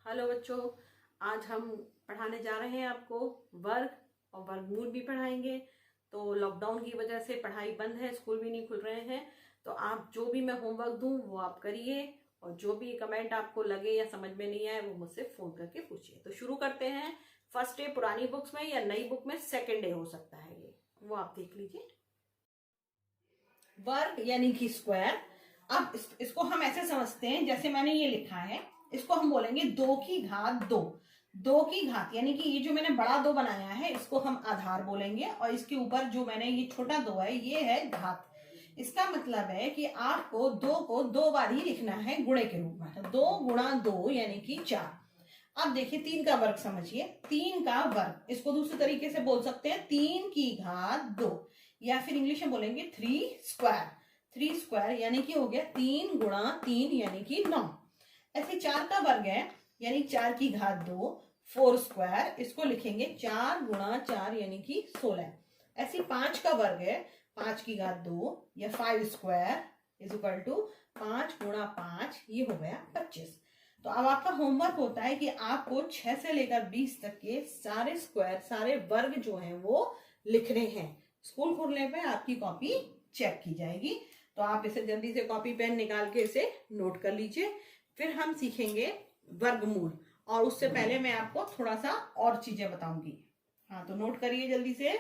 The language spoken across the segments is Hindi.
हेलो बच्चों, आज हम पढ़ाने जा रहे हैं आपको वर्ग और वर्गमूल भी पढ़ाएंगे। तो लॉकडाउन की वजह से पढ़ाई बंद है, स्कूल भी नहीं खुल रहे हैं। तो आप जो भी मैं होमवर्क दूं वो आप करिए, और जो भी कमेंट आपको लगे या समझ में नहीं आए वो मुझसे फोन करके पूछिए। तो शुरू करते हैं। फर्स्ट डे पुरानी बुक्स में या नई बुक में सेकेंड डे हो सकता है, ये वो आप देख लीजिए। वर्ग यानी कि स्क्वायर। अब इसको हम ऐसे समझते हैं, जैसे मैंने ये लिखा है, इसको हम बोलेंगे 2 की घात 2। 2 की घात यानी कि ये जो मैंने बड़ा 2 बनाया है इसको हम आधार बोलेंगे, और इसके ऊपर जो मैंने ये छोटा 2 है ये है घात। इसका मतलब है कि आपको 2 को 2 बार ही लिखना है गुणे के रूप में। तो 2 गुणा 2 यानी कि 4। अब देखिए 3 का वर्ग समझिए। 3 का वर्ग, इसको दूसरे तरीके से बोल सकते हैं 3 की घात 2, या फिर इंग्लिश में बोलेंगे 3 स्क्वायर। 3 स्क्वायर यानी कि हो गया 3 गुणा 3 यानी कि 9। ऐसे 4 का वर्ग है यानी 4 की घात 2, 4 स्क्वायर, इसको लिखेंगे 4 गुणा 4 यानी कि 16। ऐसे 5 का वर्ग है 5 की घात 2 या 5 स्क्वायर इज इक्वल टू 5 गुणा 5, ये हो गया 25। तो अब आपका होमवर्क होता है कि आपको 6 से लेकर 20 तक के सारे स्क्वायर, सारे वर्ग जो हैं वो लिखने हैं। स्कूल खुलने पे आपकी कॉपी चेक की जाएगी, तो आप इसे जल्दी से कॉपी पेन निकाल के इसे नोट कर लीजिए। फिर हम सीखेंगे वर्गमूल, और उससे पहले मैं आपको थोड़ा सा और चीजें बताऊंगी। हाँ, तो नोट करिए जल्दी से।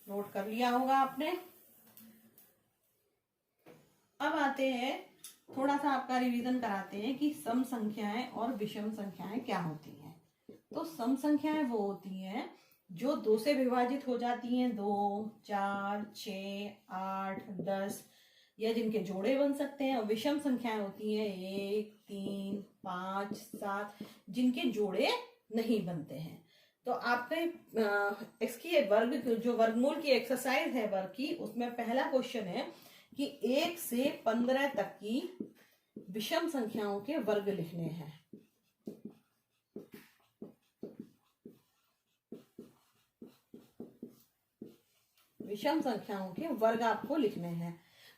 नोट कर लिया होगा आपने। अब आते हैं, थोड़ा सा आपका रिवीजन कराते हैं कि सम संख्याएं और विषम संख्याएं क्या होती हैं। तो सम संख्याएं वो होती हैं जो 2 से विभाजित हो जाती हैं, 2, 4, 6, 8, 10, या जिनके जोड़े बन सकते हैं। और विषम संख्याएं होती हैं 1, 3, 5, 7, जिनके जोड़े नहीं बनते हैं। तो आपके इसकी वर्ग, जो वर्गमूल की एक्सरसाइज है वर्ग की, उसमें पहला क्वेश्चन है कि 1 से 15 तक की विषम संख्याओं के वर्ग लिखने हैं। विषम संख्याओं के वर्ग आपको लिखने हैं।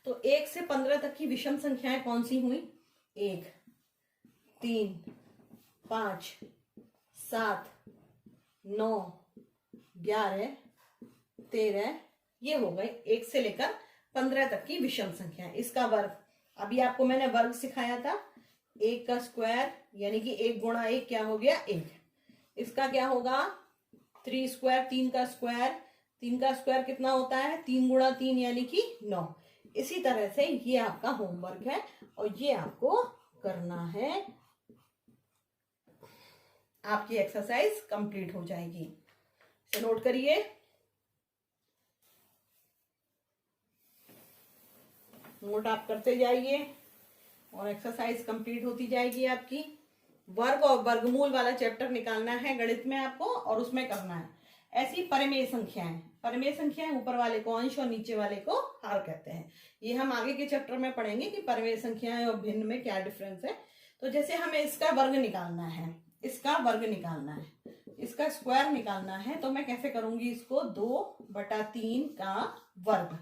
तो 1 से 15 तक की विषम संख्याएं कौन सी हुई? 1, 3, 5, 7, 9, 11, 13, ये हो गए 1 से लेकर 15 तक की विषम संख्या। इसका वर्ग अभी आपको मैंने वर्ग सिखाया था। 1 का स्क्वायर यानी कि 1 गुणा 1 क्या हो गया? 1। इसका क्या होगा? 3 स्क्वायर, 3 का स्क्वायर। 3 का स्क्वायर कितना होता है? 3 गुणा 3 यानी कि 9। इसी तरह से ये आपका होमवर्क है और ये आपको करना है। आपकी एक्सरसाइज कंप्लीट हो जाएगी। इसे नोट करिए। नोट आप करते जाइए और एक्सरसाइज कंप्लीट होती जाएगी आपकी। वर्ग और वर्गमूल वाला चैप्टर निकालना है गणित में आपको, और उसमें करना है ऐसी परिमेय संख्याएं। परिमेय संख्याएं ऊपर वाले को अंश और नीचे वाले को हार कहते हैं। ये हम आगे के चैप्टर में पढ़ेंगे कि परिमेय संख्याएं और भिन्न में क्या डिफरेंस है। तो जैसे हमें इसका वर्ग निकालना है, इसका वर्ग निकालना है, इसका स्क्वायर निकालना है, तो मैं कैसे करूंगी इसको? 2/3 का वर्ग।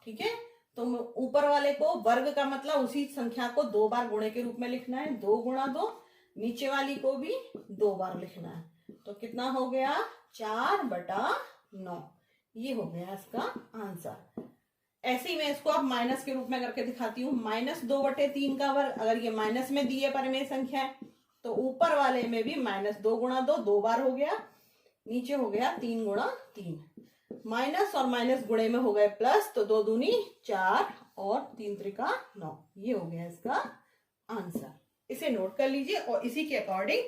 ठीक है, तो ऊपर वाले को वर्ग का मतलब उसी संख्या को 2 बार गुणे के रूप में लिखना है, 2 गुणा 2। नीचे वाली को भी 2 बार लिखना है। तो कितना हो गया? 4/9। ये हो गया इसका आंसर। ऐसे ही मैं इसको अब माइनस के रूप में करके दिखाती हूँ। -2/3 का वर्ग, अगर ये माइनस में दी है परिमेय संख्या है तो ऊपर वाले में भी -2 गुणा 2, 2 बार हो गया। नीचे हो गया 3 गुणा 3। माइनस और माइनस गुणे में हो गए प्लस, तो 2 दूनी 4 और 3 त्रिका 9। ये हो गया इसका आंसर। इसे नोट कर लीजिए और इसी के अकॉर्डिंग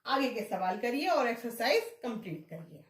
आगे के सवाल करिए और एक्सरसाइज कंप्लीट करिए।